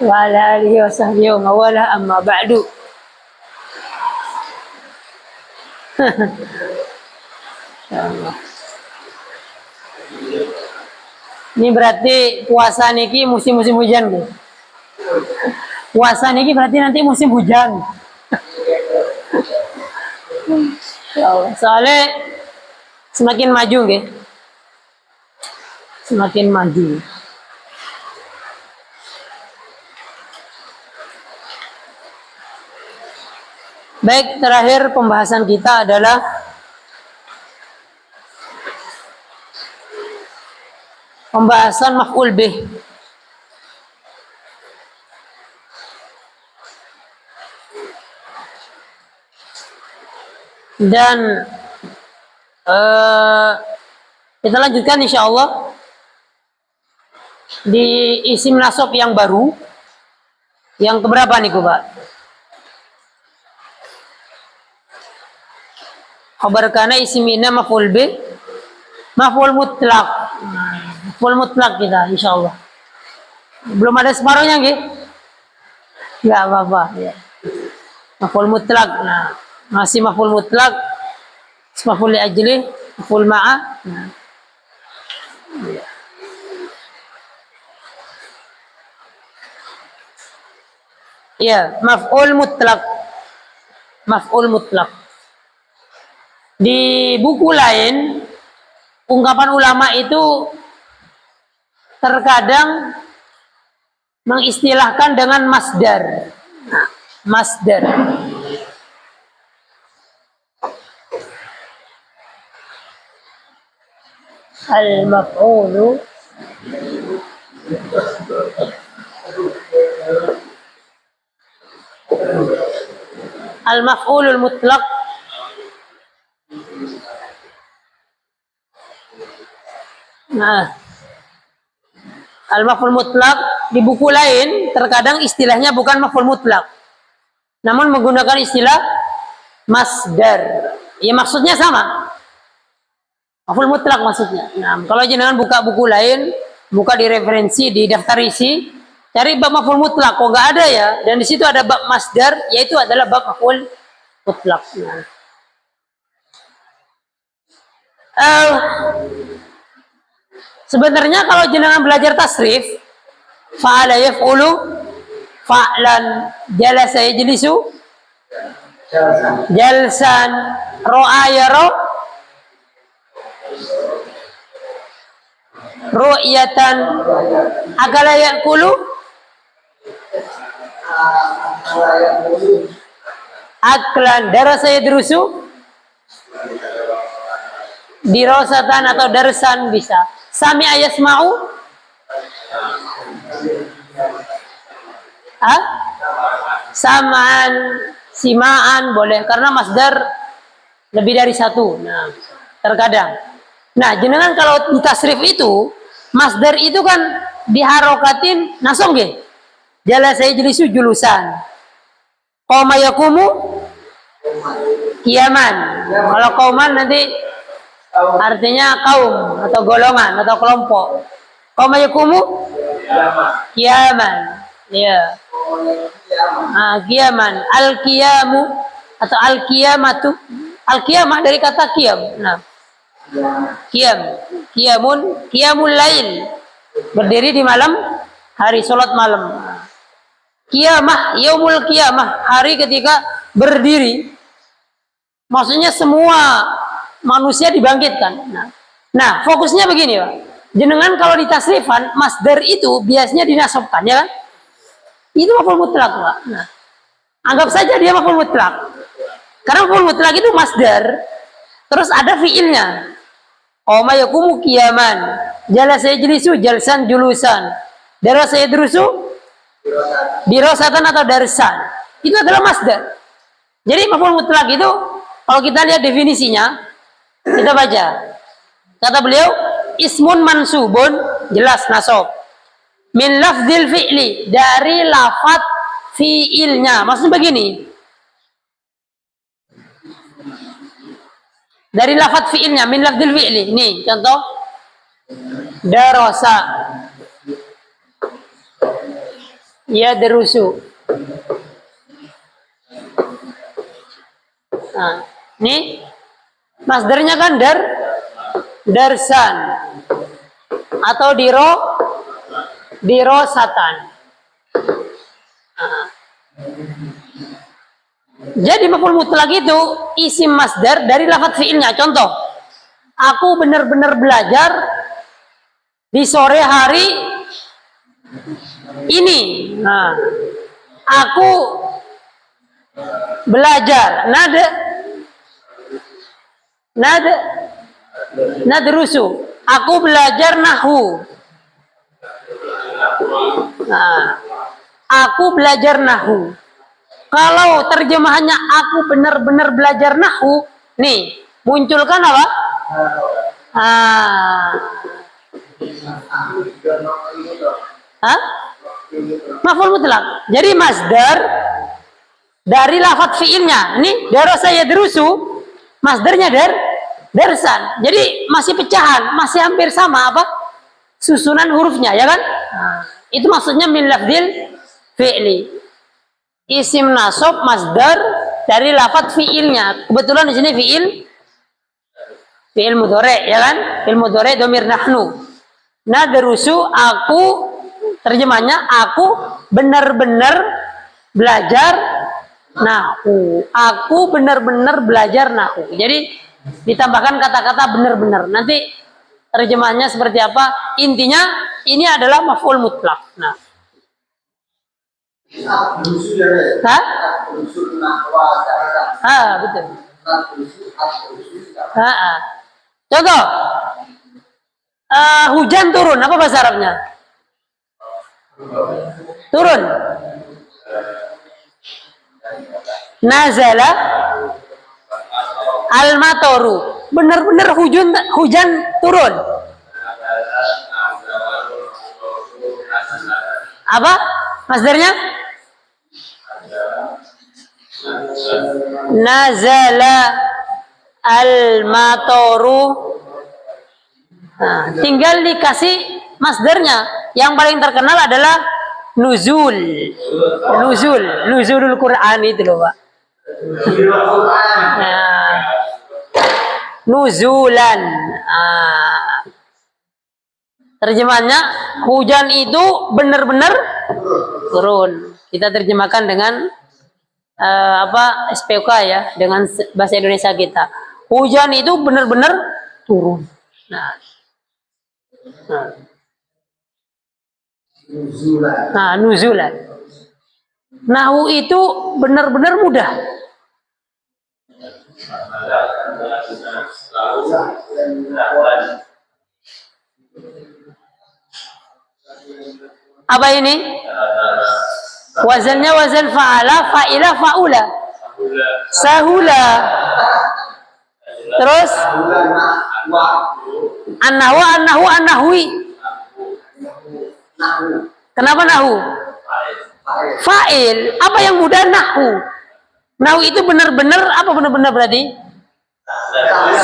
wa ala alihi wa sahbihi wa wala amma ba'du. Ini berarti puasa niki musim-musim hujan, Bu. Puasa niki berarti nanti musim hujan. Soalnya semakin maju, nggih. Semakin maju. Baik, terakhir pembahasan kita adalah pembahasan maf'ul bih. Dan kita lanjutkan insya Allah di isim nasab yang baru, yang keberapa nih, Pak? Khabar kana isim inna maf'ul bih, maf'ul mutlak. Maf'ul mutlak kita insya Allah. Belum ada separuhnya, nggih? Enggak apa-apa, ya. Maf'ul mutlak. Nah, masih maf'ul mutlak, maf'ul li ajli, maf'ul ma'a. Nah. Ya, maf'ul mutlak. Maf'ul mutlak. Di buku lain, ungkapan ulama itu terkadang mengistilahkan dengan masdar. Nah, masdar. Al-maf'ulu al-maf'ulul mutlaq Nah, al-maf'ul mutlaq di buku lain terkadang istilahnya bukan maf'ul mutlaq, namun menggunakan istilah masdar. Ya maksudnya sama. Maf'ul mutlaq maksudnya. Nah, kalau jenengan buka buku lain, buka di referensi, di daftar isi, cari bab maf'ul mutlaq, kok nggak ada ya? Dan di situ ada bab masdar, yaitu adalah bab maf'ul mutlaq. Sebenarnya kalau jenengan belajar tasrif, fa'ala yaf'ulu, fa'lan, jalasa yajlisu, jalsan, ro'a yara, ru'yatan, akala ya'kulu, aklan, darasa yadrusu, dirosatan atau darsan bisa. Sami'a yasma'u, sam'an, sima'an boleh, karena masdar lebih dari satu. Nah, terkadang. Nah, jenengan kalau di tasrif itu, masdar itu kan diharokatin nasong, nggih. Jalasa yajlisu julusan. Qoma yakumu kiaman. Kalau qauman nanti artinya kaum atau golongan atau kelompok. Qoma yakumu kiaman. Ya. Kiaman. Al-qiyamu atau al-qiyamatu. Al-qiyamah dari kata qiyam. Nah. Qiyam. Qiyamun, qiyamul lail. Berdiri di malam hari, salat malam. Qiyamah, yaumul qiyamah, hari ketika berdiri. Maksudnya semua manusia dibangkitkan. Nah, fokusnya begini, Pak. Jenengan kalau di tasrifan, masdar itu biasanya dinasabkan, ya kan? Itu maf'ul mutlak, Pak. Nah, anggap saja dia maf'ul mutlak. Karena maf'ul mutlak itu masdar, terus ada fiilnya. Qoma yakumu qiyaman, jalasa yajlisu jalsan julusan, darasa yadrusu dirosatan atau darsan. Itu adalah masdar. Jadi maf'ul mutlak itu kalau kita lihat definisinya, kita baca. Kata beliau, ismun mansubun, jelas nasab. Min lafzil fi'li, dari lafaz fi'ilnya. Maksudnya begini. Dari lafaz fi'ilnya, min lafzil fi'li. Nih, contoh. Darasa. yadrusu. Nah, ini masdarnya kan darsan atau dirosatan. Nah. Jadi maf'ul mutlak itu isim masdar dari lafadz fi'ilnya. Contoh, aku benar-benar belajar di sore hari ini. Nah, aku belajar nadrusu. Aku belajar nahwu. Nah, aku belajar nahwu. Kalau terjemahannya aku benar-benar belajar nahwu, nih munculkan apa? Maf'ul mutlak. Jadi masdar dari lafadz fi'ilnya. Ini darasa yadrusu, masdarnya darsan. Jadi masih pecahan, masih hampir sama apa? Susunan hurufnya, ya kan? Itu maksudnya min lafdzil fi'li. Isim nasab masdar dari lafadz fi'ilnya. Kebetulan di sini fi'il mudhari', ya kan? Fi'il mudhari' dhamir nahnu. Nadrusu, aku, terjemahnya aku benar-benar belajar nahwu. Aku benar-benar belajar nahwu. Jadi ditambahkan kata-kata benar-benar. Nanti terjemahnya seperti apa? Intinya ini adalah maf'ul mutlak. Nah, betul. Contoh, hujan turun, apa bahasa Arabnya? Turun. Nazala al-matoru. Benar-benar hujan turun. Apa masdarnya? Nazala al-matoru. Nah, tinggal dikasih masdarnya. Yang paling terkenal adalah nuzulul Quran itu loh, Pak. Nah, nuzulan. Terjemahannya hujan itu benar-benar turun. Kita terjemahkan dengan SPK ya, dengan bahasa Indonesia kita. Hujan itu benar-benar turun. Nuzulan. Nahwu itu benar-benar mudah. Apa ini? Wazannya wazan fa'ala, fa'ila, fa'ula. Sahula. Terus an-nahwu, an-nahwi. Kenapa nahwu? Fa'il. Apa yang mudah? Nahwu. Nahwu itu benar-benar apa benar-benar berarti?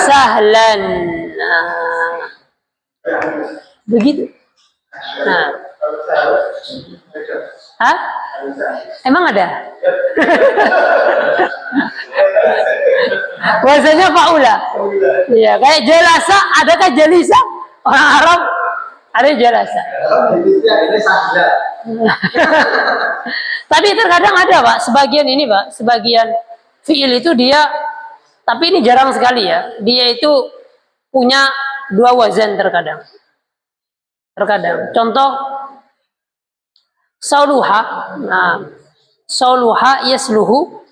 Sahlan. Begitu. Emang ada? Bahasanya faula. Iya, kayak jalasa, adakah jalisa? Orang Arab ada jalasa. Tapi terkadang ada, Pak, sebagian ini, Pak, sebagian fiil itu dia, tapi ini jarang sekali ya. Dia itu punya dua wazan terkadang. Contoh sauluha. Nah, sauluha yasluhu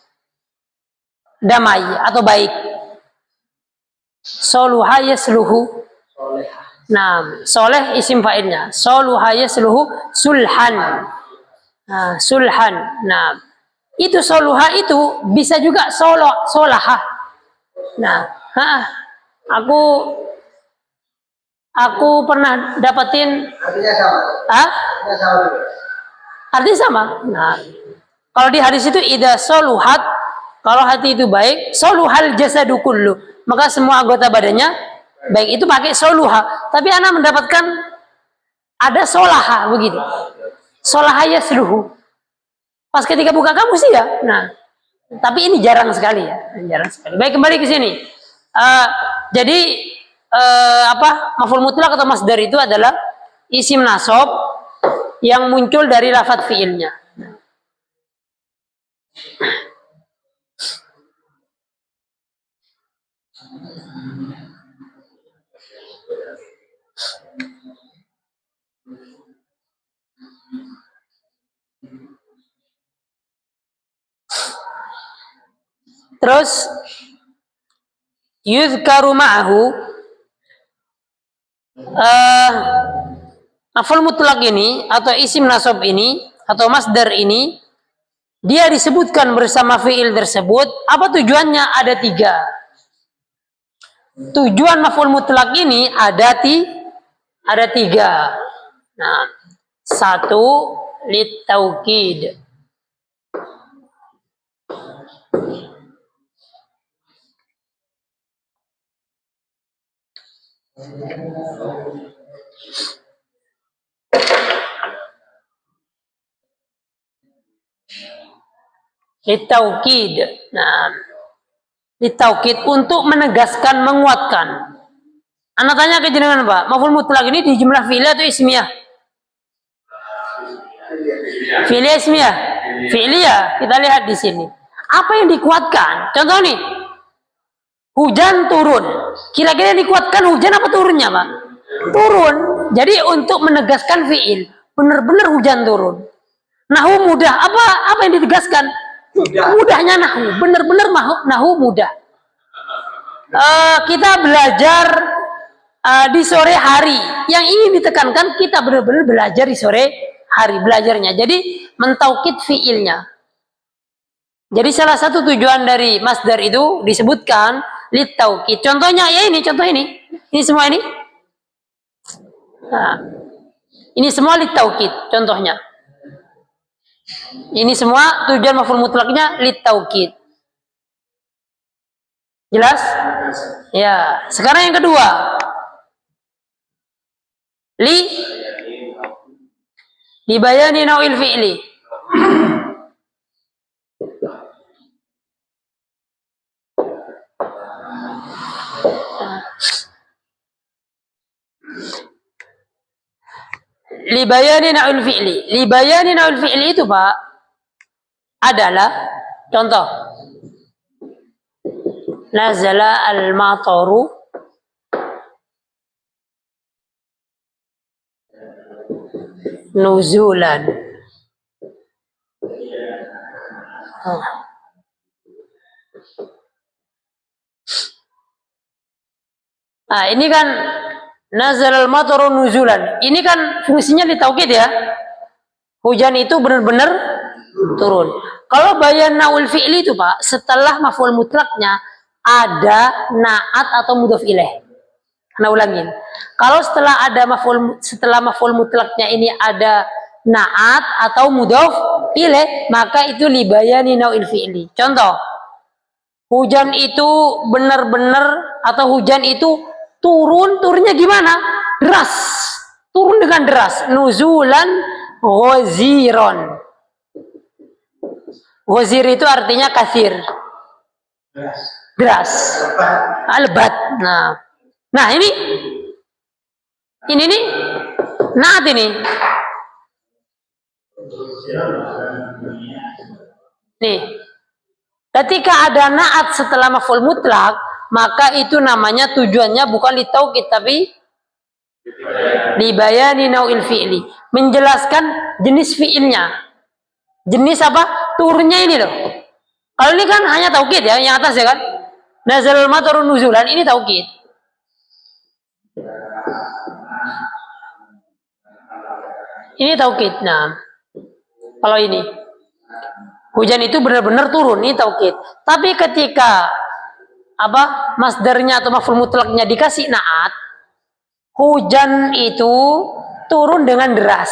damai atau baik. Sauluha yasluhu. Nah, soleh isim fa'ilnya. Sauluha yasluhu sulhan. Nah, sulhan. Nah, itu sauluha itu bisa juga solaha. Nah, aku pernah dapetin. Artinya sama. Artinya sama. Nah, kalau di hadis itu idza soluhat, kalau hati itu baik, soluhal jasadu kullu, maka semua anggota badannya baik. Itu pakai soluha. Tapi ana mendapatkan ada solaha begitu. Solaha yasluhu. Pas ketika buka kamus ya. Nah, tapi ini jarang sekali ya, jarang sekali. Baik, kembali ke sini. Jadi maf'ul mutlak atau masdar itu adalah isim nasab yang muncul dari lafadz fiilnya. Terus yuzkaru ma'ahu maf'ul mutlak ini atau isim nasab ini atau masdar ini dia disebutkan bersama fiil tersebut. Apa tujuannya? Ada 3. Tujuan maf'ul mutlak ini ada 3. Nah, 1 litaukid. Litaukid. Nah, litaukid untuk menegaskan, menguatkan. Anak tanya ke jenengan, Pak, maf'ul mutlak ini di jumlah fi'liyah atau ismiyah? Fi'liyah, ismiyah? Fi'liyah. Kita lihat di sini. Apa yang dikuatkan? Contoh nih, hujan turun. Kira-kira dikuatkan hujan apa turunnya, Pak? Turun. Jadi untuk menegaskan fi'il, benar-benar hujan turun. Nahu mudah. Apa yang ditegaskan? Mudahnya nahu. Benar-benar nahu mudah. Kita belajar di sore hari. Yang ingin ditekankan, kita benar-benar belajar di sore hari. Belajarnya. Jadi mentaukid fi'ilnya. Jadi salah satu tujuan dari masdar itu disebutkan litaukid. Contohnya ya ini, contoh ini. Ini semua ini. Nah, ini semua litaukid contohnya. Ini semua tujuan maf'ul mutlaknya litaukid. Jelas? Ya. Sekarang yang kedua. Libayani nau'il fi'li. Libayani nau'il fi'li. Libayani nau'il fi'li itu, Pak, adalah contoh. Nazala al-mataru nuzulan. Nah, ini kan nazalal mataru nuzulan. Ini kan fungsinya litaukid ya. Hujan itu benar-benar turun. Kalau bayan naul fi'li itu, Pak, setelah maf'ul mutlaknya ada naat atau mudhof ilaih. Nah, ulangin. Kalau setelah maf'ul mutlaknya ini ada naat atau mudhof ilaih, maka itu libayani naul fi'li. Contoh, hujan itu benar-benar atau hujan itu turunnya gimana? Deras. Turun dengan deras. Nuzulan ghaziron. Ghazir itu artinya kasir. Deras. Lebat. Nah ini nih naat ini. Nih. Ketika ada naat setelah maf'ul mutlak, maka itu namanya tujuannya bukan litaukid tapi libayani nau'il fi'li, menjelaskan jenis fi'ilnya. Jenis apa? Turunnya ini loh. Kalau ini kan hanya taukid ya, yang atas ya kan. Nazalul mataru nuzulan, ini taukid. Ini taukid. Nah, kalau ini hujan itu benar-benar turun, ini taukid. Tapi ketika masdarnya atau maf'ul mutlaknya dikasih naat, hujan itu turun dengan deras.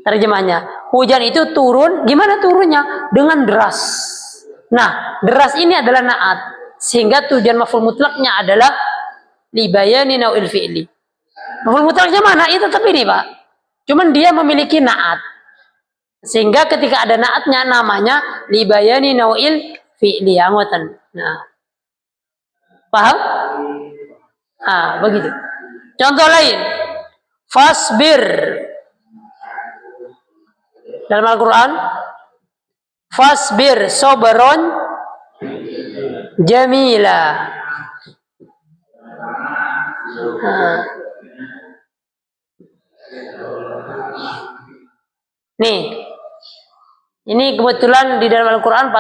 Terjemahnya, hujan itu turun, gimana turunnya? Dengan deras. Nah, deras ini adalah naat, sehingga tujuan maf'ul mutlaknya adalah libayani nau'il fi'li. Maf'ul mutlaknya mana? Itu tetap ini, Pak. Cuman dia memiliki naat. Sehingga ketika ada naatnya namanya libayani nau'il fi'li angotan. Nah, paham? Ah, begitu. Contoh lain, fasbir dalam Al-Quran, fasbir sobron jamila. Nah. Nih, ini kebetulan di dalam Al-Quran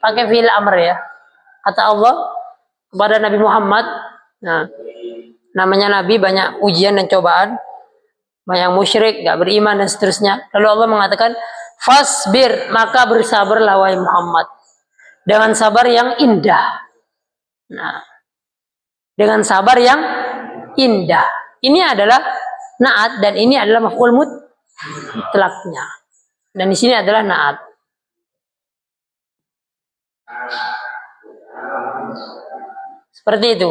pakai fi'il amr ya. Kata Allah kepada Nabi Muhammad. Nah, namanya Nabi banyak ujian dan cobaan, banyak musyrik, gak beriman dan seterusnya. Lalu Allah mengatakan, fasbir, maka bersabarlah wahai Muhammad dengan sabar yang indah. Nah, dengan sabar yang indah. Ini adalah naat dan ini adalah maf'ul mutlaknya. Dan di sini adalah naat. Seperti itu.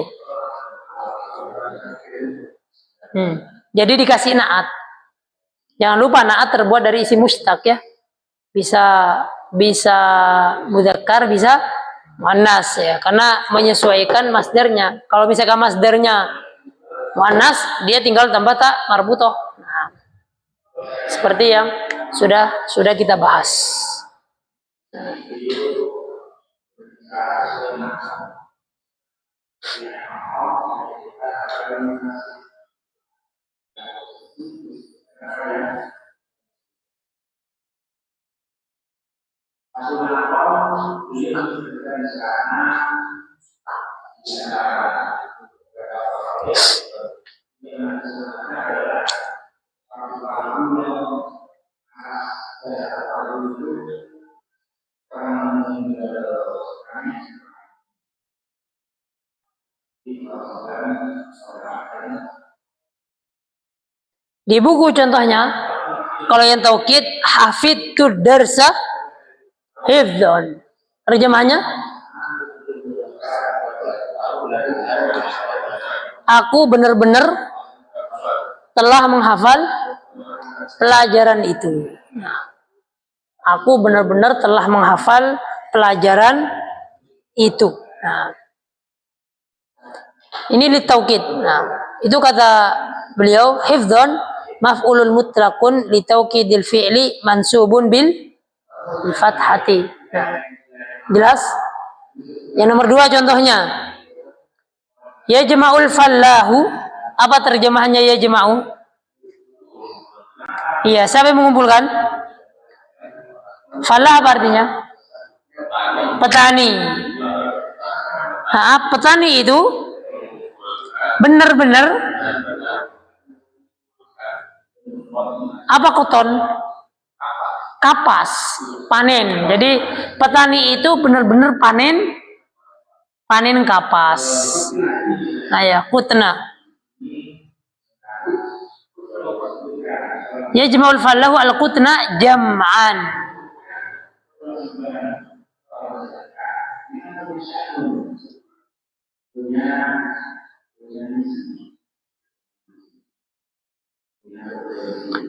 Jadi dikasih naat. Jangan lupa naat terbuat dari isi mustaq ya. Bisa mudzakkar, bisa muannas ya. Karena menyesuaikan masdarnya. Kalau misalkan masdarnya muannas, dia tinggal tambah tak marbutoh. Nah, seperti yang sudah kita bahas. Di buku contohnya, kalau yang taukid, hafidtu darsa hifdzan. Terjemahnya, aku benar-benar telah menghafal pelajaran itu. Nah, aku benar-benar telah menghafal pelajaran itu. Nah, ini litaukid. Nah, itu kata beliau, hifdzan maf'ulul mutlaqun li taukidil fi'li mansubun bil fathati. Nah, jelas? Yang nomor 2 contohnya. Ya jama'ul fallahu. Apa terjemahannya ya jama'u? Iya, siapa yang mengumpulkan? Fallah apa artinya? Petani. Nah, petani itu benar-benar apa koton? Kapas, panen. Jadi petani itu benar-benar panen kapas. Nah ya, kutna. Ya jama'ul fallahu al-kutna jam'an.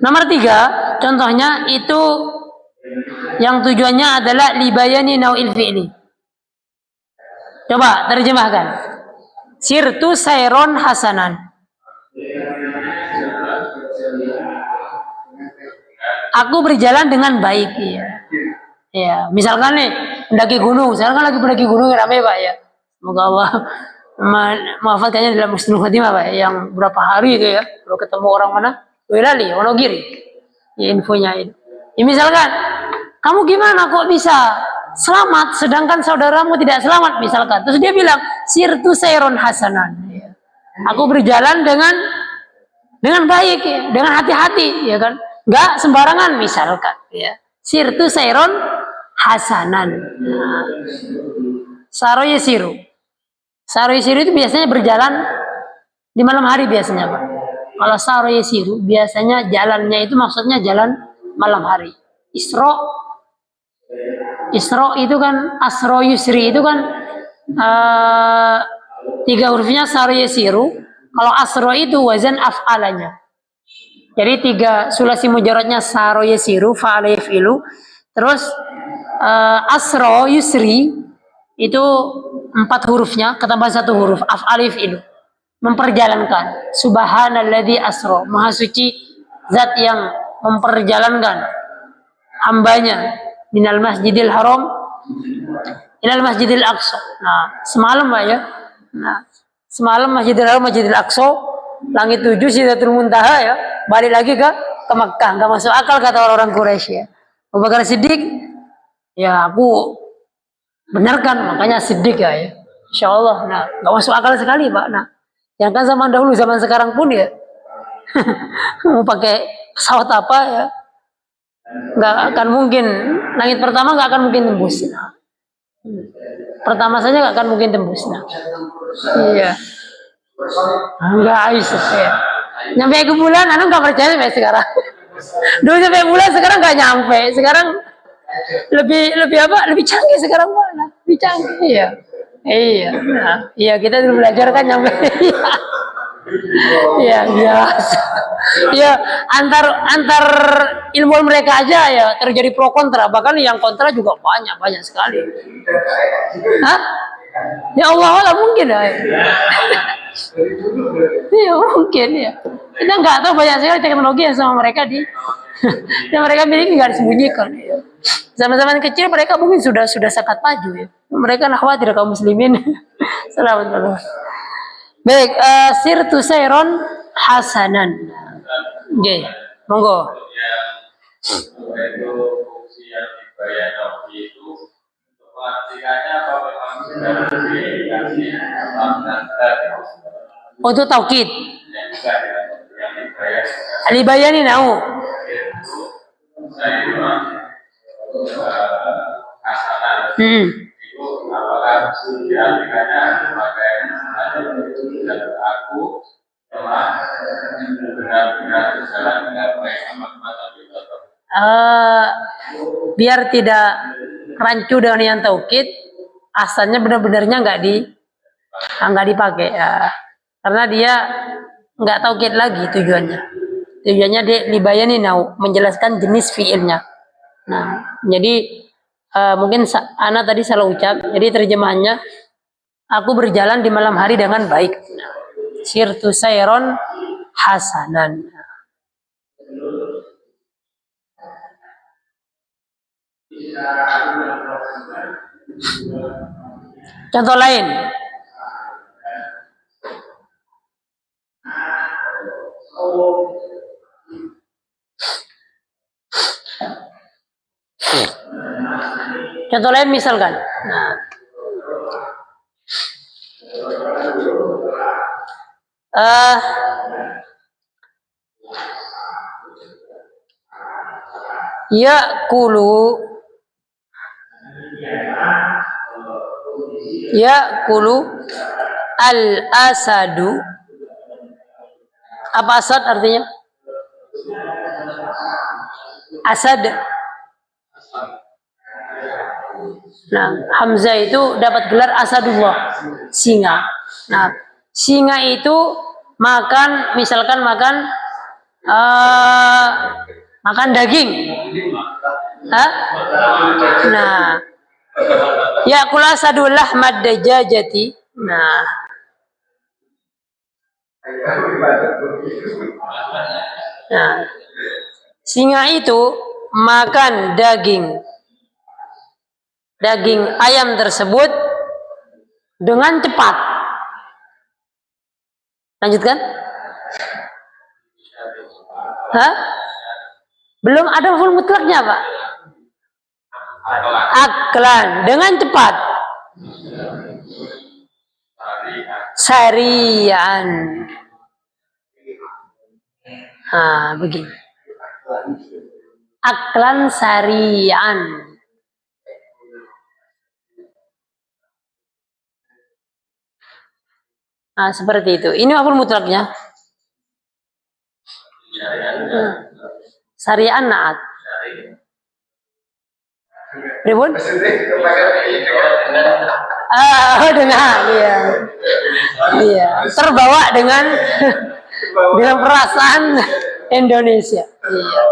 Nomor 3, contohnya itu yang tujuannya adalah libayani nau'il fi'li. Coba terjemahkan. Sirtu sayron hasanan. Aku berjalan dengan baik ya. Ya, misalkan nih mendaki gunung, sekarang kan lagi mendaki gunung ramai Pak ya. Semoga Allah mewafatkannya dalam husnul khotimah Pak ya. Yang berapa hari itu ya, kalau ketemu orang mana? Welali, Wonogiri. Ya infonya itu. Ya misalkan, kamu gimana kok bisa selamat sedangkan saudaramu tidak selamat misalkan. Terus dia bilang, sirtu sayron hasanan. Ya. Aku berjalan dengan baik ya, dengan hati-hati ya kan. Enggak sembarangan misalkan ya. Sirtu sayron hasanan. Nah. Saroye siru. Saroye siru itu biasanya berjalan di malam hari biasanya Pak. Kalau saroye siru biasanya jalannya itu maksudnya jalan malam hari. Isro itu kan asro yusri itu kan 3 hurufnya saroye siru. Kalau asro itu wazan af'alanya. Jadi 3 sulasi mujarradnya saro yasiru, fa'ala yaf'ilu. Terus asro yusri itu 4 hurufnya ketambah 1 huruf, af'al yaf'ilu. Memperjalankan. Subhanalladzi asro, maha suci zat yang memperjalankan hambanya minal masjidil haram ilal masjidil aqsa. Nah, semalam Pak ya. Nah, semalam Masjidil Haram, Masjidil Aqsa, langit 7 Sidratul Muntaha ya, balik lagi ke Mekah. Nggak masuk akal kata orang-orang Quraisy ya. Abu Bakar Siddiq, ya aku benarkan, makanya Siddiq ya. Insya Allah, nah nggak masuk akal sekali Pak. Nah, yang kan zaman dahulu, zaman sekarang pun ya, mau pakai pesawat apa ya, nggak akan mungkin. Langit pertama nggak akan mungkin tembus. Nah, pertama saja nggak akan mungkin tembus. Nah, iya. Enggak bisa ya. Nyampe ke bulan, anu nggak percaya sampai sekarang. Dulu sampai bulan, sekarang nggak nyampe. Sekarang lebih apa? Lebih canggih sekarang mana? Lebih canggih ya. Iya. Nah, iya kita dulu belajar kan nyampe. Iya, biasa. Ya antar ilmuwan mereka aja ya terjadi pro kontra. Bahkan yang kontra juga banyak sekali. Hah? Ya Allah mungkin ya. Iya mungkin ya. Kita nggak tahu banyak sekali teknologi yang sama mereka yang mereka miliki nggak disembunyikan. Ya. Zaman-zaman kecil mereka mungkin sudah sangat maju ya. Mereka nak khawatir kaum muslimin. Selamat malam. Baik, sirtu sayron hasanan. Oke, monggo. Untuk taukid. Alibayani nau. Biar tidak rancu dengan yang taukid, asalnya benar-benarnya nggak dipakai ya. Karena dia nggak taukid lagi tujuannya. Tujuannya dia libayani nau, menjelaskan jenis fiilnya. Nah, jadi mungkin Ana tadi salah ucap. Jadi terjemahannya, aku berjalan di malam hari dengan baik. Sirtu sayron hasanan. Contoh lain. Contoh lain misalkan. Nah. Ya'kulu al-asadu. Apa asad artinya? Asad. Nah, Hamzah itu dapat gelar asadullah, singa. Nah, singa itu misalkan makan daging. Hah? Nah, ya'kul asadul lahmad dajajati. Nah, singa itu makan daging ayam tersebut dengan cepat. Lanjutkan. Hah? Belum ada maf'ul mutlaknya, Pak. Aklan, dengan cepat. Sarian. Nah, begini. Aklan sarian. Nah, seperti itu. Ini maf'ul mutlaknya. Sarian naat. Ribun? Dengan iya. Terbawa dengan perasaan Indonesia. Iya.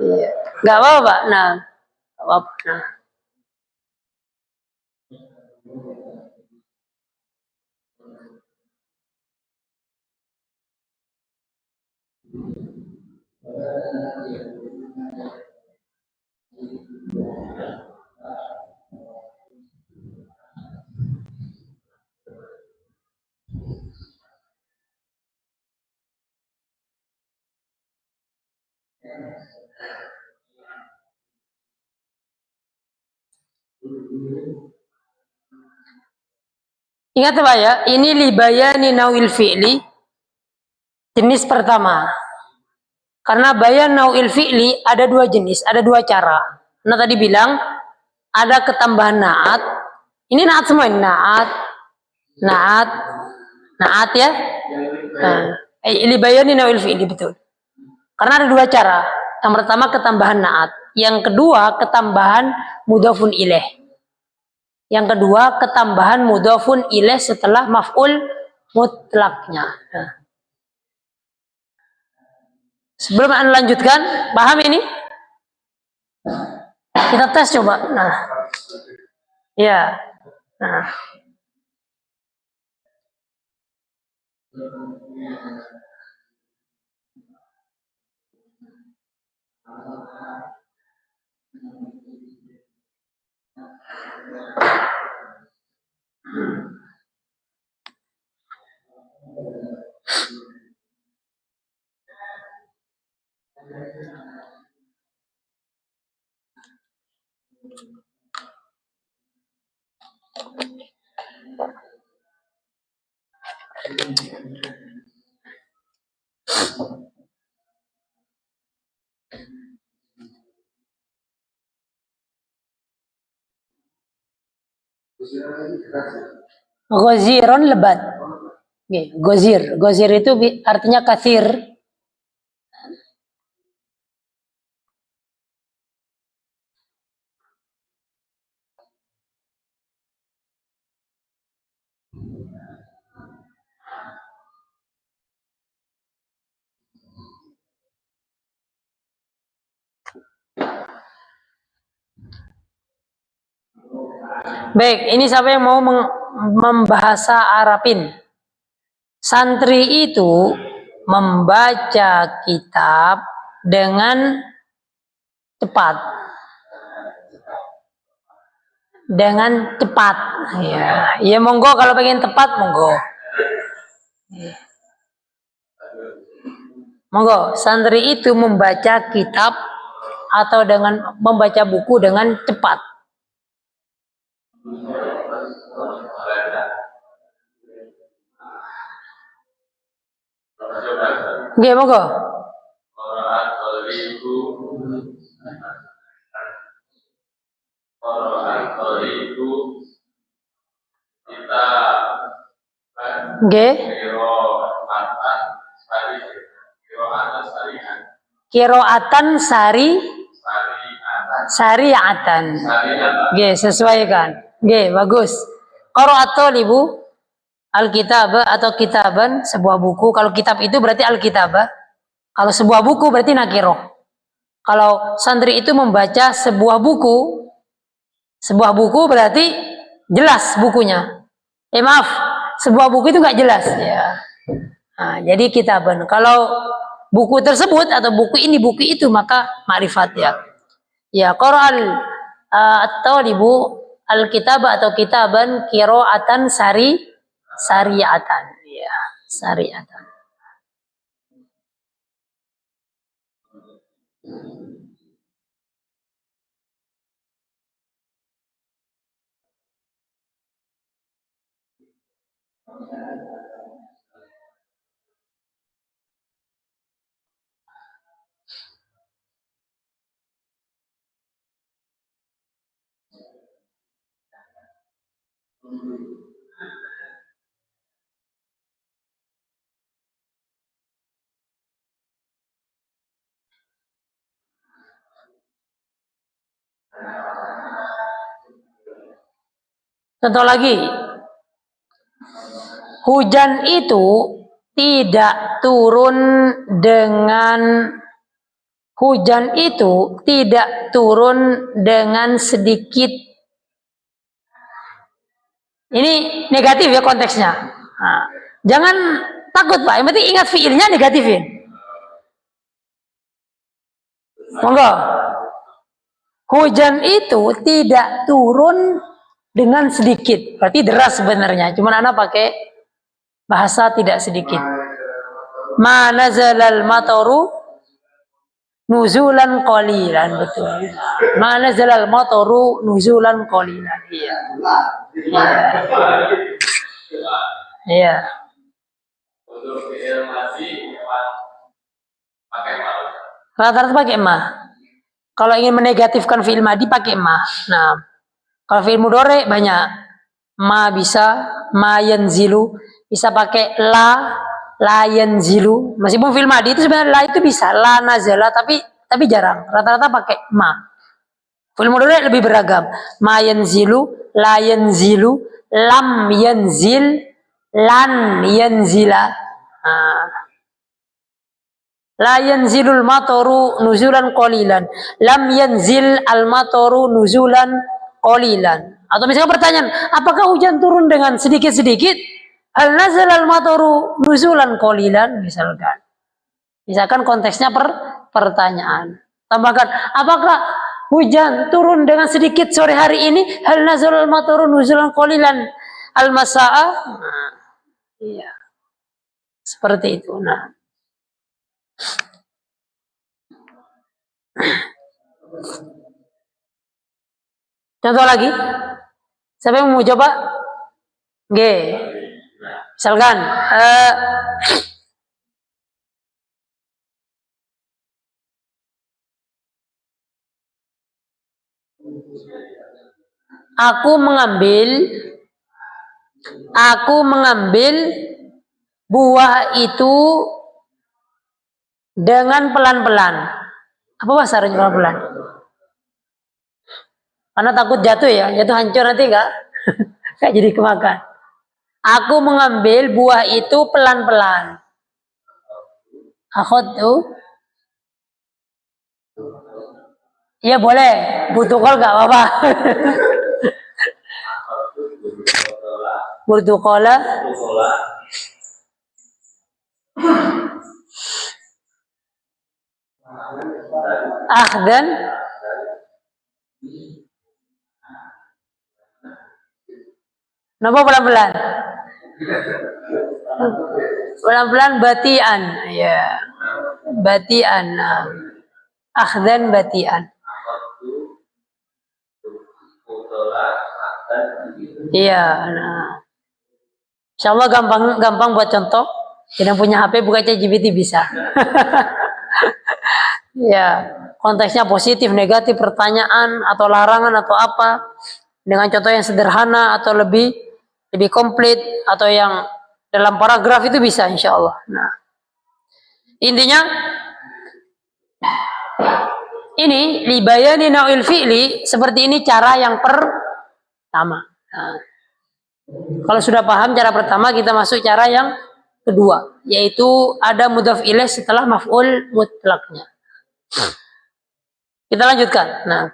Iya. Nggak apa-apa. Nah, nggak apa-apa. Nah. Ingat Pak ya, ini libayani nawil fi'li jenis pertama. Karena bayan nawil fi'li ada dua jenis, ada dua cara. Nah tadi bilang ada ketambahan naat. Ini naat semua ini naat, naat, naat ya. Nah, libayani nawil fi'li betul. Karena ada dua cara. Yang pertama ketambahan naat, yang kedua ketambahan mudhofun ilaih. Yang kedua, ketambahan mudhofun ilaih setelah maf'ul mutlaknya. Nah. Sebelum Anda lanjutkan, paham ini? Kita tes coba. Nah. Ya. Nah. Ghaziron lebat. Gozir. Gozir itu artinya kathir. Baik, ini siapa yang mau membahasa Arabin? Santri itu membaca kitab dengan cepat. Dengan cepat. Ya, ya monggo kalau pengen tepat monggo. Monggo, santri itu membaca kitab atau dengan membaca buku dengan cepat. Oke, monggo. Oke. Kiroatan sariatan. Oke, sesuaikan. Oke, bagus. Qira'atul ibu Alkitab atau kitaban sebuah buku. Kalau kitab itu berarti Alkitab. Kalau sebuah buku berarti nakiroh. Kalau santri itu membaca sebuah buku berarti jelas bukunya. Maaf, sebuah buku itu nggak jelas. Ya. Nah, jadi kitaban. Kalau buku tersebut atau buku ini buku itu maka ma'rifat ya. Ya, Qur'an atau ibu Alkitab atau kitaban qira'atan sariatan. Ya, sariatan. Contoh lagi, hujan itu tidak turun dengan hujan itu tidak turun dengan sedikit. Ini negatif ya konteksnya. Nah, jangan takut Pak, yang penting ingat fiilnya negatifin. Monggo. Hujan itu tidak turun dengan sedikit. Berarti deras sebenarnya. Cuman anak pakai bahasa tidak sedikit. Ma nazalal mataru nuzulan qalilan, betul. Ma nazalal mataru nuzulan qalilan. Iya. Iya. Rata-rata pakai ma. Kalau ingin menegatifkan fi'il madi pakai ma. Nah, kalau fi'il mudhari banyak. Ma bisa, ma yanzilu, bisa pakai la yanzilu. Meskipun fi'il madi itu sebenarnya la itu bisa, la nazala, tapi jarang. Rata-rata pakai ma. Fi'il mudhari lebih beragam. Ma yanzilu, la yanzilu, lam yanzil, lan yanzila. Nah. La yanzilul mataru nuzulan qalilan. Lam yanzil al mataru nuzulan qalilan. Atau misalnya pertanyaan, apakah hujan turun dengan sedikit-sedikit? Hal nazal al mataru nuzulan qalilan, misalkan. Misalkan konteksnya pertanyaan. Tambahkan, apakah hujan turun dengan sedikit sore hari ini? Hal nazal al mataru nuzulan qalilan al masa'a? Nah, iya. Seperti itu. Nah. Contoh lagi, siapa yang mau coba? G. Misalkan, aku mengambil buah itu dengan pelan-pelan. Apa bahasa Arabnya pelan-pelan? Karena takut jatuh ya, jatuh hancur nanti enggak jadi kemakan. Aku mengambil buah itu pelan-pelan. Akhadtu. Iya boleh, butukol enggak apa-apa. Butukola. Ahdan. Napa pelan-pelan? Pelan-pelan batian, ya. Batian. Akhdan batian. Iya, nah. Insyaallah gampang buat contoh. Yang punya HP buka ChatGPT bisa. Ya, konteksnya positif, negatif, pertanyaan atau larangan atau apa. Dengan contoh yang sederhana atau lebih komplit atau yang dalam paragraf itu bisa insyaallah. Nah, intinya ini libayani nau'il fi'li, seperti ini cara yang pertama. Nah, kalau sudah paham cara pertama, kita masuk cara yang kedua, yaitu ada mudhaf ilaih setelah maf'ul mutlaknya. Kita lanjutkan. Nah,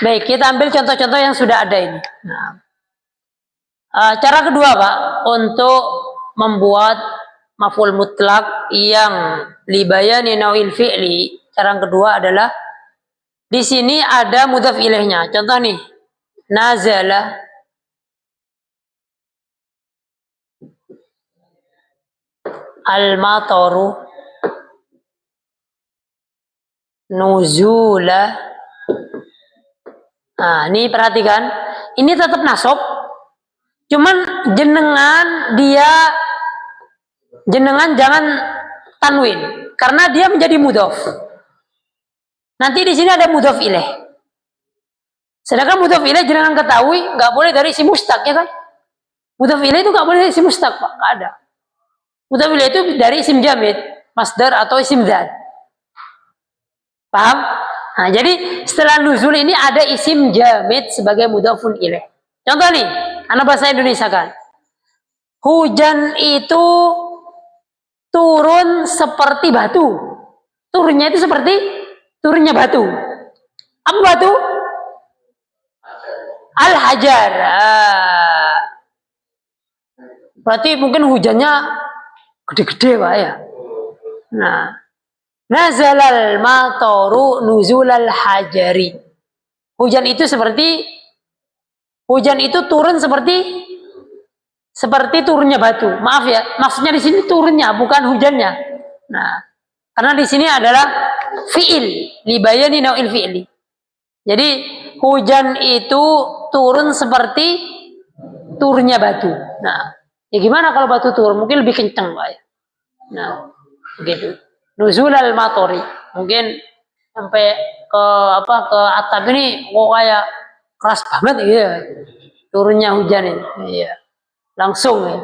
baik, kita ambil contoh-contoh yang sudah ada ini. Nah, cara kedua Pak, untuk membuat maf'ul mutlak yang libayani nau'il fi'li, cara kedua adalah di sini ada mudhaf ilaihnya. Contoh nih, nazala, al-mataru, nuzula. Nah, ini perhatikan, ini tetap nasab, cuman jenengan jangan tanwin, karena dia menjadi mudhaf. Nanti di sini ada mudhaf ilaih. Sedangkan mudhaf ilaih jangan ketahui nggak boleh dari isim mustaq, ya kan? Mudhaf ilaih itu nggak boleh dari isim mustaq, Pak, nggak ada. Mudhaf ilaih itu dari isim jamid, masdar atau isim dzat. Paham? Nah, jadi setelah nuzul ini ada isim jamid sebagai mudhafun ilaih. Contoh nih, anak bahasa Indonesia kan. Hujan itu turun seperti batu. Turunnya itu seperti turunnya batu. Apa batu? Al-hajar. Berarti mungkin hujannya gede-gede, Pak, ya. Nah, nazalal mataru nuzulal hajari. Hujan itu turun seperti turunnya batu. Maaf ya, maksudnya di sini turunnya bukan hujannya. Nah, karena di sini adalah fiil, libayani nau'il fi'li. Jadi hujan itu turun seperti turunnya batu. Nah, ya gimana kalau batu turun? Mungkin lebih kencang, Pak, ya. Nah, begitu. Nuzulal matori. Mungkin sampai ke atap ini kok kayak keras banget gitu ya. Turunnya hujan ini. Iya. Langsung ya.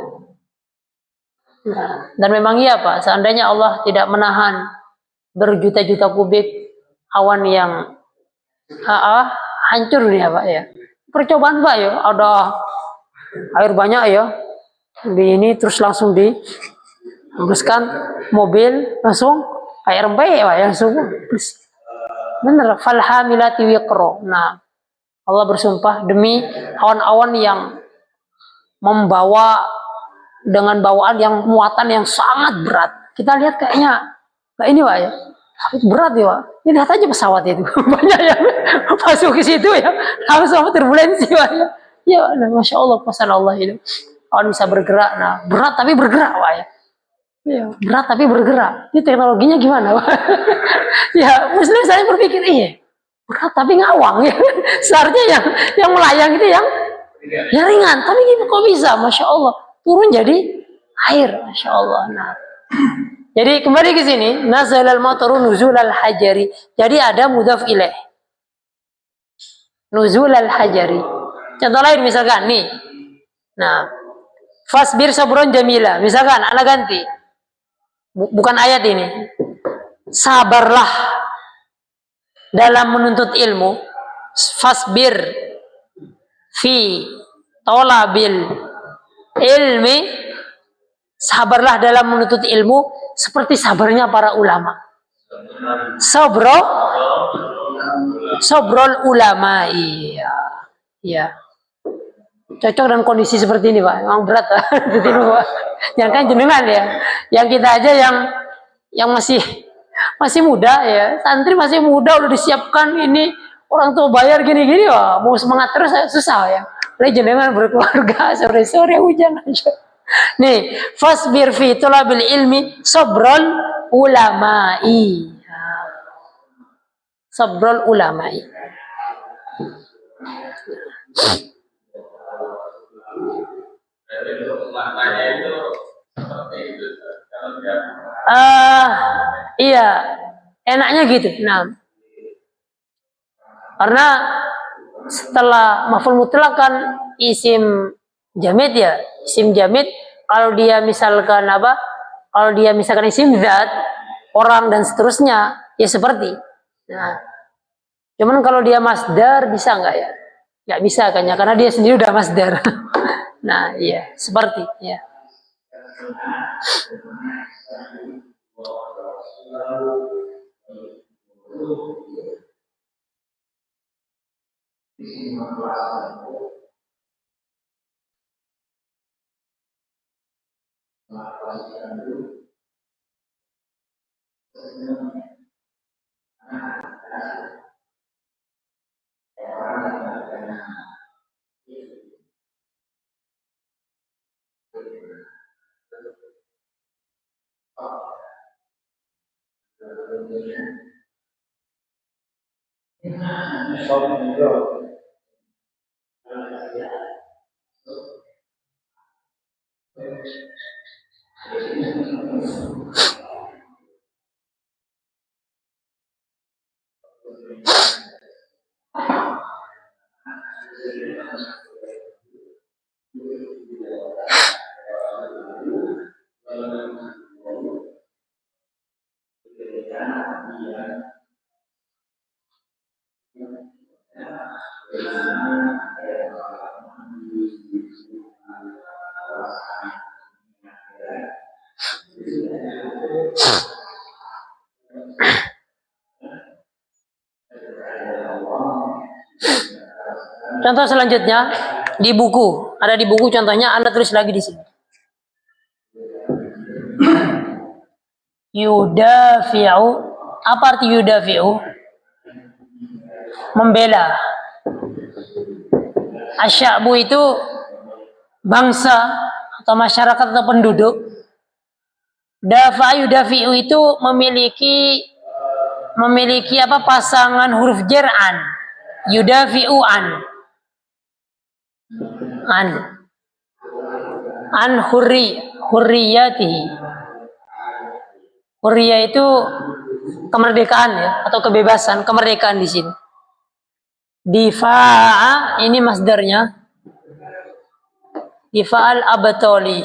Nah, dan memang iya, Pak, seandainya Allah tidak menahan berjuta-juta kubik awan yang hancur nih ya, Pak, ya. Percobaan, Pak, ya, ada air banyak ya. Di ini terus langsung dihembuskan mobil langsung air rempe ya, Pak, ya, langsung. Bener, falhamilati wiqro. Nah, Allah bersumpah demi awan-awan yang membawa dengan bawaan yang muatan yang sangat berat. Kita lihat kayaknya ini, Pak, ya, berat ya, Pak. Ini lihat aja pesawat itu banyak yang masuk ke situ ya, langsung turbulensi, Pak, ya. Ya, masya Allah, pasal Allah itu awan bisa bergerak. Nah, berat tapi bergerak, Pak, ya. Ya, berat tapi bergerak. Ini teknologinya gimana, Pak? Ya, Muslim saya berpikir, berat tapi ngawang ya. Seharusnya yang melayang itu yang ringan. Tapi kok bisa? Masya Allah, turun jadi air, masya Allah. Nah, jadi kembali ke sini, nazalal mataru nuzulal hajari. Jadi ada mudhaf ilaih. Nuzulal hajari. Contoh lain misalkan nih. Nah, fasbir sabron jamila. Misalkan anak ganti. Bukan ayat ini. Sabarlah dalam menuntut ilmu. Fasbir fi tolabil ilmi. Sabarlah dalam menuntut ilmu seperti sabarnya para ulama. Sobrol ulama, iya. Iya. Cocok dengan kondisi seperti ini, Pak. Memang berat, Pak. Yang kan jenengan ya. Yang kita aja yang masih muda ya. Santri masih muda udah disiapkan ini, orang tua bayar gini-gini, wah, mau semangat terus susah ya. Lagi jenengan berkeluarga sore-sore hujan aja. Nih, fasbir fi talabil ilmi sabrul ulama'i. Sabrul ulama'i. Maknanya itu seperti itu. Iya, enaknya gitu. Nah, karena setelah maf'ul mutlak kan isim jamid ya. Isim jamid kalau dia misalkan kalau dia misalkan isim zat, orang dan seterusnya, ya seperti. Nah, cuman kalau dia masdar bisa nggak ya? Nggak bisa kan ya, karena dia sendiri udah masdar. Nah, iya, seperti ya. Contoh selanjutnya di buku, ada di buku contohnya, Anda tulis lagi di sini. Yudafi'u, apa arti yudafi'u? Membela. Asyabu itu bangsa atau masyarakat atau penduduk. Dafa yudafi'u itu memiliki apa, pasangan huruf jar an. Yudafi'u an hurriyatihi. Hurriyah itu kemerdekaan ya, atau kebebasan, kemerdekaan di sini. Difa'a ini masdarnya. Difa'al abatoli.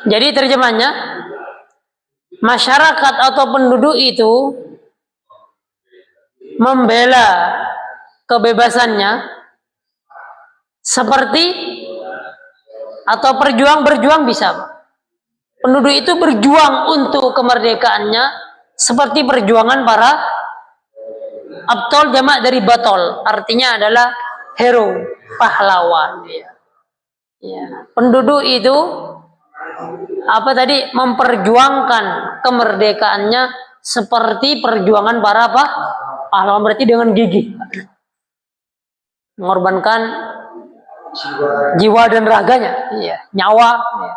Jadi terjemahnya, masyarakat atau penduduk itu membela kebebasannya seperti, atau berjuang bisa. Penduduk itu berjuang untuk kemerdekaannya seperti perjuangan para abtol, jamak dari batol, artinya adalah hero, pahlawan. Ya. Penduduk itu apa tadi, memperjuangkan kemerdekaannya seperti perjuangan para pahlawan, berarti dengan gigih, mengorbankan jiwa dan raganya, iya, nyawa. Iya.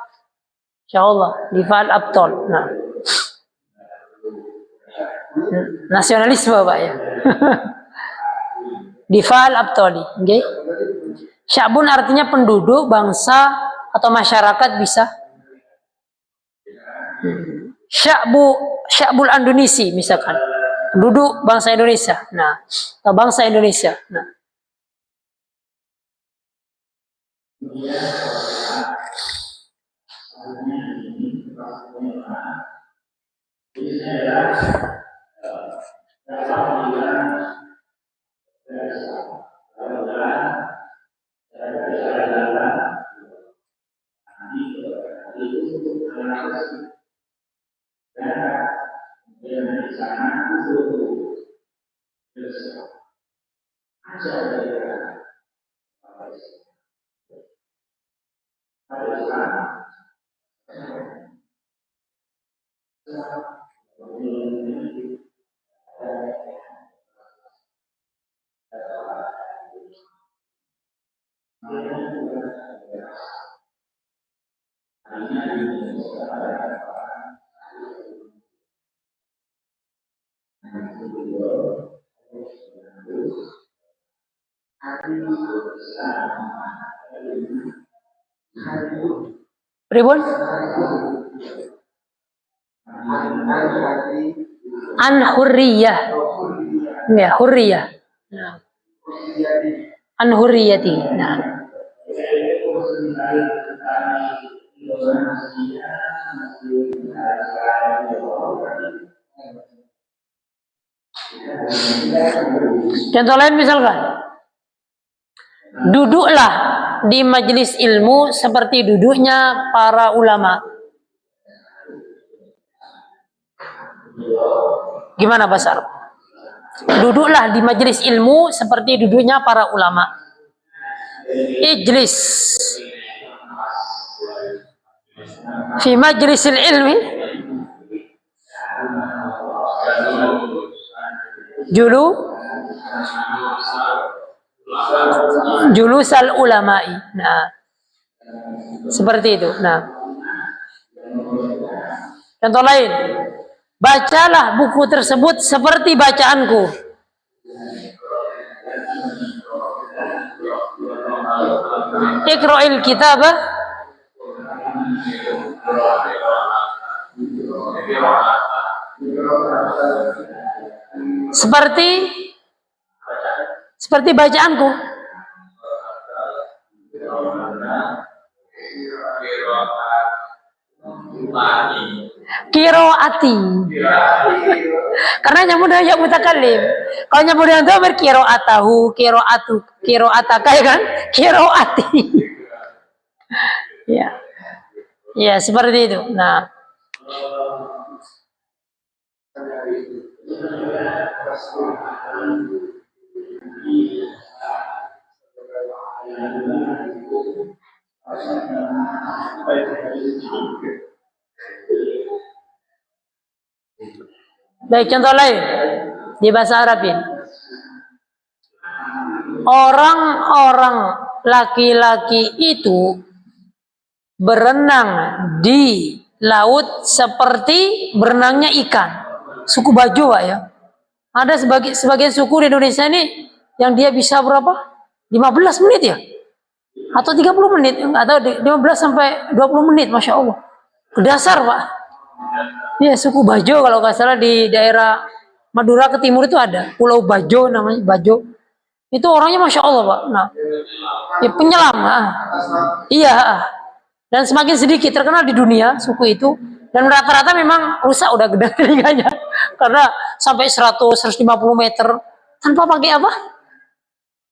Insyaallah difal abtol. Nah, nasionalisme Pak ya. Difal abtoli, okay? Sya'bun artinya penduduk, bangsa atau masyarakat bisa. Sya'bul Andonisi misalkan, penduduk bangsa Indonesia. Nah, atau bangsa Indonesia. Nah. Pribun? An hurriyah. Ya, hurriyah. Nah. An hurriyati. Nah. Contoh lain misalkan, duduklah di majelis ilmu seperti duduknya para ulama. Gimana bahasa Arab? Duduklah di majelis ilmu seperti duduknya para ulama. Ijlis fi majlisil ilmi julusal ulama'i. Nah, seperti itu. Nah, contoh lain, bacalah buku tersebut seperti bacaanku. Iqra'il kitabah seperti bacaanku. Kiroati. Karena nyambung dengan yang mutakallim. Kalau nyambung dengan dhamir kiroatahu, kiroatu, kiroataka ya kan? Kiroati. Ya. Ya, seperti itu. Nah. Baik, contoh lain di bahasa Arab ini. Orang-orang laki-laki itu berenang di laut seperti berenangnya ikan. Suku Bajo, Pak, ya. Ada sebagian suku di Indonesia ini yang dia bisa berapa? 15 menit ya? Atau 30 menit? Atau 15 sampai 20 menit, Masya Allah. Ke dasar, Pak. Ya, suku Bajo kalau nggak salah di daerah Madura ke timur itu ada. Pulau Bajo namanya, Bajo. Itu orangnya Masya Allah, Pak. Nah, ya penyelam. Iya. Dan semakin sedikit terkenal di dunia suku itu. Dan rata-rata memang rusak udah gede telinganya. Karena sampai 100-150 meter. Tanpa pakai apa?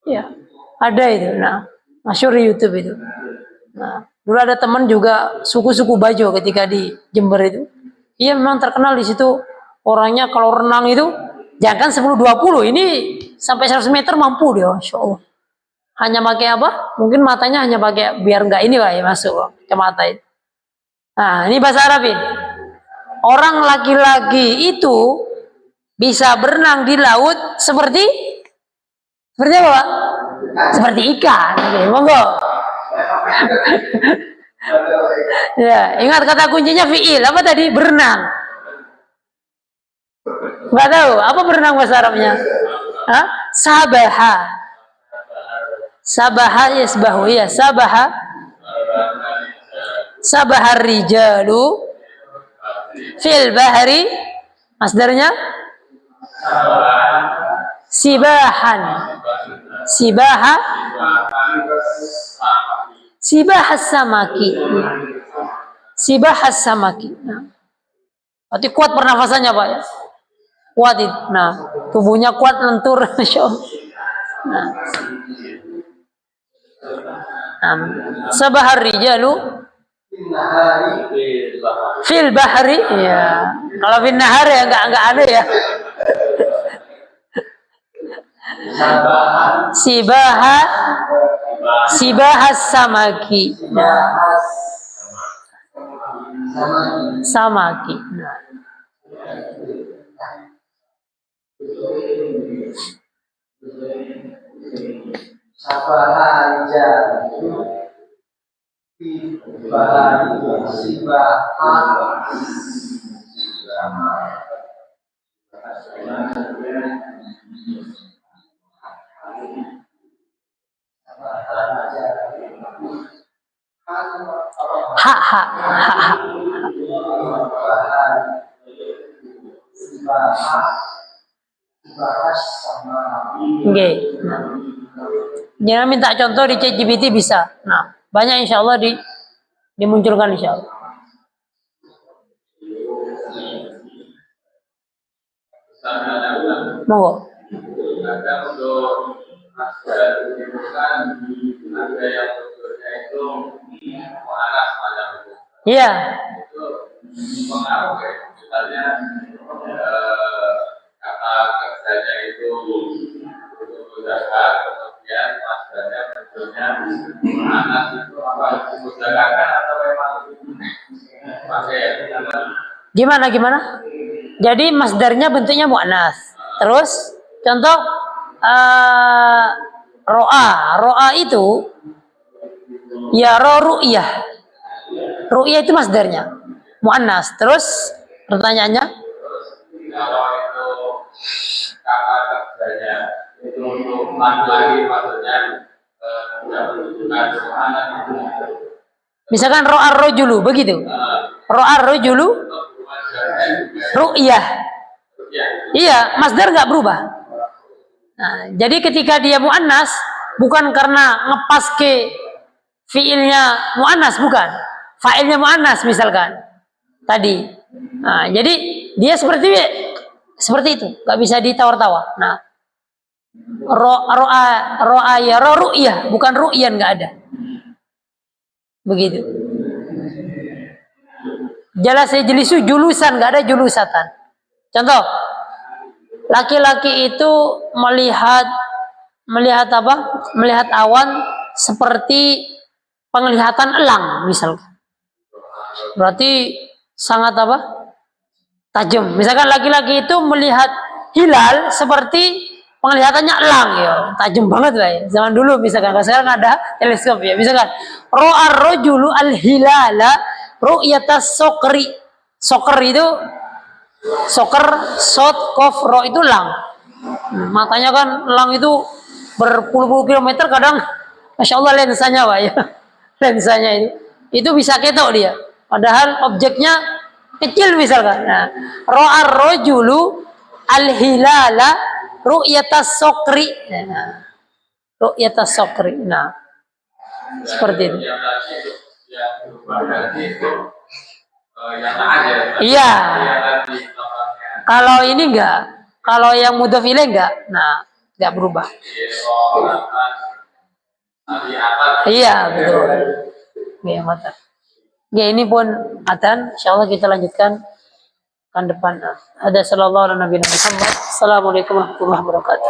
Ya, ada itu. Nah, masyhur di YouTube itu. Nah, dulu ada teman juga suku-suku Bajo ketika di Jember itu. Iya memang terkenal di situ orangnya kalau renang itu jangan 10-20 ini sampai 100 meter mampu dia, Masya Allah. Hanya pakai apa? Mungkin matanya hanya pakai biar nggak ini Pak ya masuk ke mata itu. Nah ini bahasa Arab ini. Orang laki-laki itu bisa berenang di laut seperti apa Pak? Seperti ikan. Oke, monggo. Ya, ingat kata kuncinya fi'il. Apa tadi? Berenang. Enggak tahu. Apa berenang bahasa Arabnya? Hah? Sabaha. Sabaha yasbahu ya. Sabaha. Sabahar rijalu fil bahri. Masdarnya? Sibahan. Sibaha. Sibahas samaki. Sibahas samaki. Nah. Berarti kuat pernafasannya Pak ya. Kuat itu. Nah, tubuhnya kuat lentur. Nah. Sabahar rijalu fil bahri. Ya. Kalau fil nahar ya enggak ada ya. Sibahas samaki. Nah. Samaki. Nah. Ha. Oke. Jangan minta contoh di ChatGPT bisa. Nah, banyak insya Allah dimunculkan insya Allah. Monggo. Ada untuk ada yang bentuknya itu panas macam itu. Iya. Itu pengaruh ya. Misalnya kata kerjanya itu usaha, kemudian masdarnya bentuknya panas itu apa? Usahakan atau memang pakai Gimana? Jadi masdarnya bentuknya mu'anats. Terus contoh ro'a itu ya ru'yah. Ru'yah itu masdarnya mu'annas. Terus pertanyaannya kalau itu kata kerjanya itu untuk laki-laki maksudnya bukan anak itu. misalkan ro'ar rojulu begitu. Ro'ar rojulu ru'yah. Iya, masdar nggak berubah. Nah, jadi ketika dia mu'annas bukan karena ngepas ke fiilnya muannas bukan, fa'ilnya muannas misalkan tadi. Nah, jadi dia seperti itu, nggak bisa ditawar-tawar. Nah, ro'a ya ru'yah, bukan ru'yan, nggak ada. Begitu. Jalasa jelisu julusan, nggak ada julusatan. Contoh, laki-laki itu melihat apa? Melihat awan seperti penglihatan elang misalkan. Berarti sangat apa? Tajam. Misalkan laki-laki itu melihat hilal seperti penglihatannya elang ya, tajam banget lah ya. Zaman dulu misalkan, kalau sekarang ada teleskop ya. Misalkan ro'ar rojulu al hilala ru'yatas sokri. Soker itu soker, sot, kof, ro itu lang. Matanya kan elang itu berpuluh-puluh kilometer kadang, masya Allah lensanya pak ya. Lensanya itu bisa ketok dia. Padahal objeknya kecil misalkan. Nah, ro'ar rojulu al hilala ru'yatas sokri. Nah, ru'yatas sokri. Nah, seperti itu. Yang tadi yang berubah tadi itu yang ada. Iya. Yang tadi contohnya. Kalau ini enggak. Kalau yang mudhof ilaih enggak. Nah, enggak berubah. Iya, betul. Ya, mata. Ya, ini pun adzan. Insyaallah kita lanjutkan kan depan. Ada sallallahu alaihi wasallam. Assalamualaikum warahmatullahi wabarakatuh.